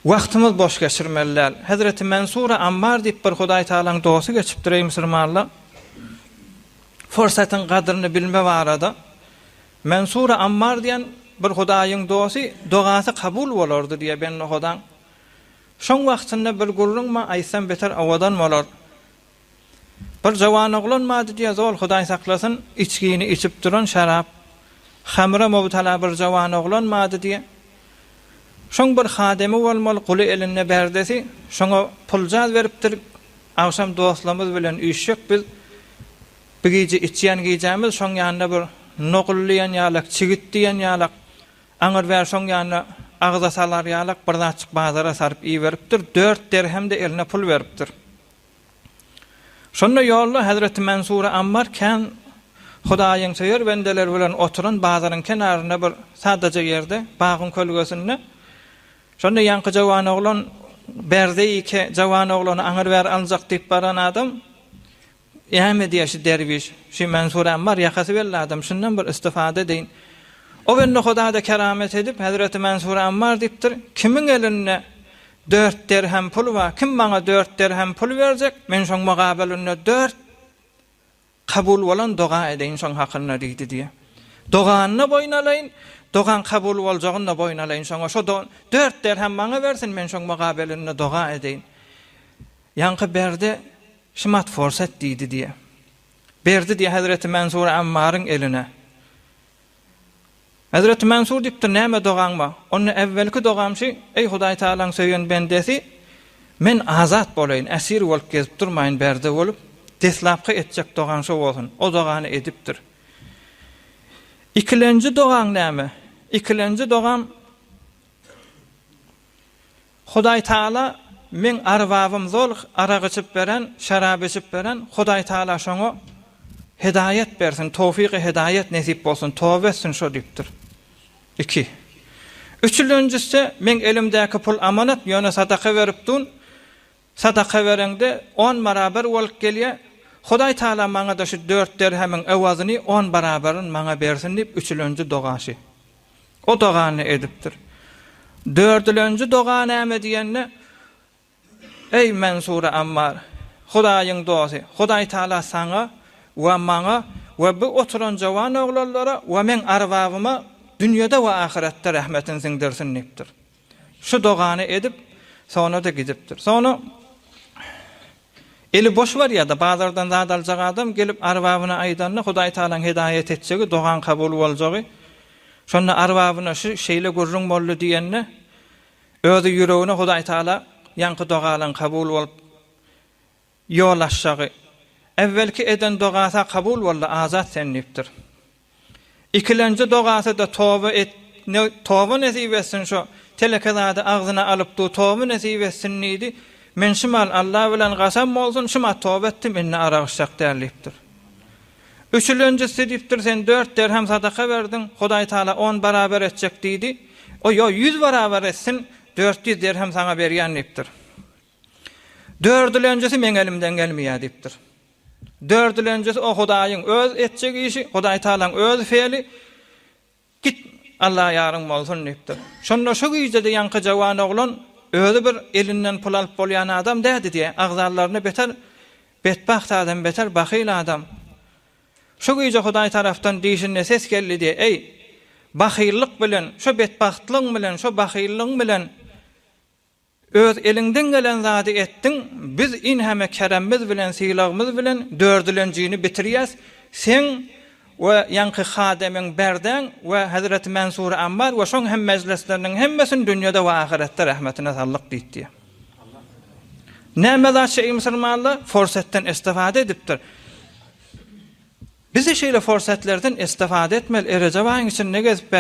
Wagtymyz boş geçirmeliler. Hazreti Mansura Ammar diýip bir Hudaý Taalaň dogusy geçipdir ey musulmanlar. Forsatyň gadryny bilme barada Mansura Ammar diýen bir Hudaýyň dogusy dogasy kabul bolardy diýe ben oxudan. Şoň wagtynda bir gurrunma aýsam beter awadan bolar. Bir jawan oglanmady diýe zol Hudaý saklasyn içgini içip duran şarap, hamra mubtala bir jawan oglanmady diýe. Şoň bir hademy bolmaly guly eline berdesi, şoňa puljaz beripdir. Awşam dostlarymyz bilen üýşek biz bigici içýän gijämiz şoň ýanynda bir noqullyýan ýalak, çigit diýen ýalak, aňyr ber şoň ýanyna agza salar ýalak bir açyk bazara sarıp iý beripdir. 4 dirhem de eline pul beripdir. Şonda ýolda Hazreti Mansura Ammar kan Hudaýyň söýer bendeler bilen oturan bazaryň kenaryna bir sadaja ýerde, bagyň kölgesinde. Şonda ýanky jawan oglan berde iki jawan oglany aňyr ber aljak diýip baran adam ýa-me diýişi derwiş, şu Mansura Ammar ýakasy belli adam, şundan bir istifade deýin. O benne Hudaýda keramet edip Hazreti Mansura Ammar diýipdir, kimiň eline 4 dirhem pul var, kim bana 4 dirhem pul berjek, men şoň mugabelinde 4 kabul bolan doga edeýin şoň hakyna diýdi diýe. Doganyny boýnalaýyn, dogan kabul boljagyna boýnalaýyn şoňa şo 4 dirhem bana bersin, men şoň mugabelinde doga edeýin. Ýanky berdi, şymat forsat diýdi diýe. Berdi diýe Hazreti Mansura Ammaryň eline. Hazreti Mansur diýipdir, näme dogaňma? Onu evvelki dogamşy, ey Hudaý Taalaň söýen bendesi, men azat bolaýyn, esir bolup gezip durmaýyn berde bolup, deslapky etjek dogan şo bolsun. O dogany edipdir. Ikilenji dogaň näme? Ikilenji dogam Hudaý Taala men arwabym zol araq içip beren, şarap içip beren, Hudaý Taala şoňa hidayet bersin, tawfiqi hidayet nesip bolsun, tawbe etsin şo diýipdir. 2. Üçüncüsü men elimdäki pul amanat ýöne sadaka beripdin. Sadaka berende 10 barabar bolup gelýär. Hudaý Taala maňa da şu 4 dirhemiň ewazyny 10 barabaryny maňa bersin diýip üçüncü dogaşy. O dogany edipdir. Dördüncü doga näme diýende? Ey Mansura Ammar, Hudaýyň dogusy, Hudaý Taala saňa we maňa we bu oturan jawan oglanlara we men arwabyma dünyada we ahiretde rahmetin siňdirsin diýipdir. Şu dogany edip sonra da gidipdir. Sonra eli boş var ya da bazardan zat aljak adam gelip arwabyna aýdanna Hudaý Taalaň hidayet etjegi, dogan kabul boljagy. Şonda arwabyna şu şeýle gurrun boldy diýenne özi ýüregine Hudaý Taala ýanky dogalaň kabul bolup ýolaşjagy. Evvelki eden dogasa kabul boldy, azat sen diýipdir. İkilenci dogasy da tawba nesip etsin şo telekazada agzyna alypdy, tawba nesip etsin nidi. Men şumal Allah bilen gasam bolsun, şuma tawba etdim, inne aragşak derlipdir. Üçüncüsü diýipdir, sen 4 dirhem sadaka berdin, Hudaý Taala 10 barabar etjek diýdi. O yo 100 barabar etsin, 400 dirhem sana berýän diýipdir. Dördüncüsü men elimden gelmeýär diýipdir. Dördüncüsü o Hudaýyň öz etjek işi, Hudaý Taalaň öz fe'li, git Allah ýaryn bolsun diýipdir. Şonda şu güýjede ýanky jawan oglan özü bir elinden pul alyp bolýan adam dädi diýe, agzallaryny beter betbaht adam, beter bahyl adam. Şu güýje Hudaý tarapdan diýişine ses geldi diýe, ey bahyllyk bilen, şu betbahtlyk bilen, şu bahyllyk bilen öz elinden gelen zady etdiň, biz inheme keremimiz bilen, syýlagymyz bilen dördüncüni bitirýäs. Sen we ýanky hademiň berden we Hazreti Mansura Ammar we şoň hem mejlisleriniň hemmesini dünýede we ahiretde rahmetine sallyk diýdi. Näme zat şeý musulmanlar forsatdan istifade edipdir. Biz şeýle forsatlardan istifade etmeli, erejawaň için ne gezip